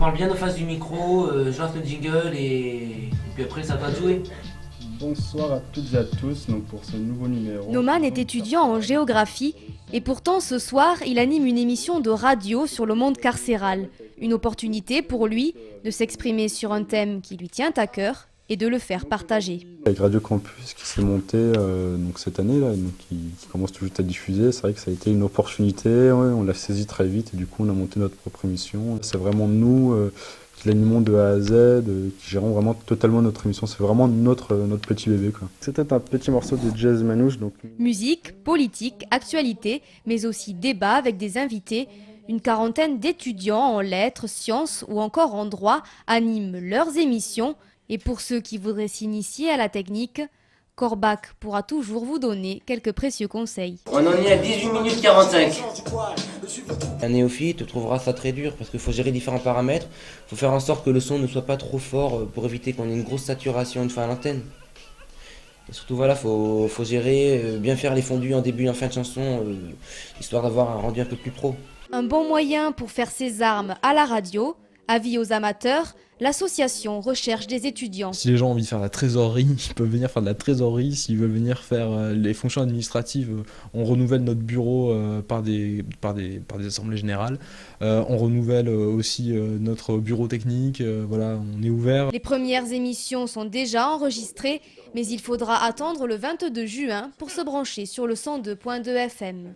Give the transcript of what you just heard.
parle bien en face du micro, je lance le jingle et puis après ça va jouer. Bonsoir à toutes et à tous donc pour ce nouveau numéro. Noman est étudiant en géographie et pourtant ce soir il anime une émission de radio sur le monde carcéral. Une opportunité pour lui de s'exprimer sur un thème qui lui tient à cœur et de le faire partager. Avec Radio Campus qui s'est monté donc cette année là, donc qui commence tout juste à diffuser, c'est vrai que ça a été une opportunité, on l'a saisi très vite et du coup on a monté notre propre émission. C'est vraiment nous qui l'animons de A à Z, qui gérons vraiment totalement notre émission, c'est vraiment notre petit bébé quoi. C'était un petit morceau de jazz manouche donc. Musique, politique, actualité, mais aussi débat avec des invités. Une quarantaine d'étudiants en lettres, sciences ou encore en droit animent leurs émissions. Et pour ceux qui voudraient s'initier à la technique, Corbac pourra toujours vous donner quelques précieux conseils. On en est à 18 minutes 45. Un néophyte trouvera ça très dur parce qu'il faut gérer différents paramètres. Il faut faire en sorte que le son ne soit pas trop fort pour éviter qu'on ait une grosse saturation une fois à l'antenne. Et surtout voilà, faut gérer, bien faire les fondus en début et en fin de chanson, histoire d'avoir un rendu un peu plus pro. Un bon moyen pour faire ses armes à la radio. Avis aux amateurs, l'association recherche des étudiants. Si les gens ont envie de faire de la trésorerie, ils peuvent venir faire de la trésorerie. S'ils veulent venir faire les fonctions administratives, on renouvelle notre bureau par des assemblées générales. On renouvelle aussi notre bureau technique. Voilà, on est ouvert. Les premières émissions sont déjà enregistrées, mais il faudra attendre le 22 juin pour se brancher sur le 102.2 FM.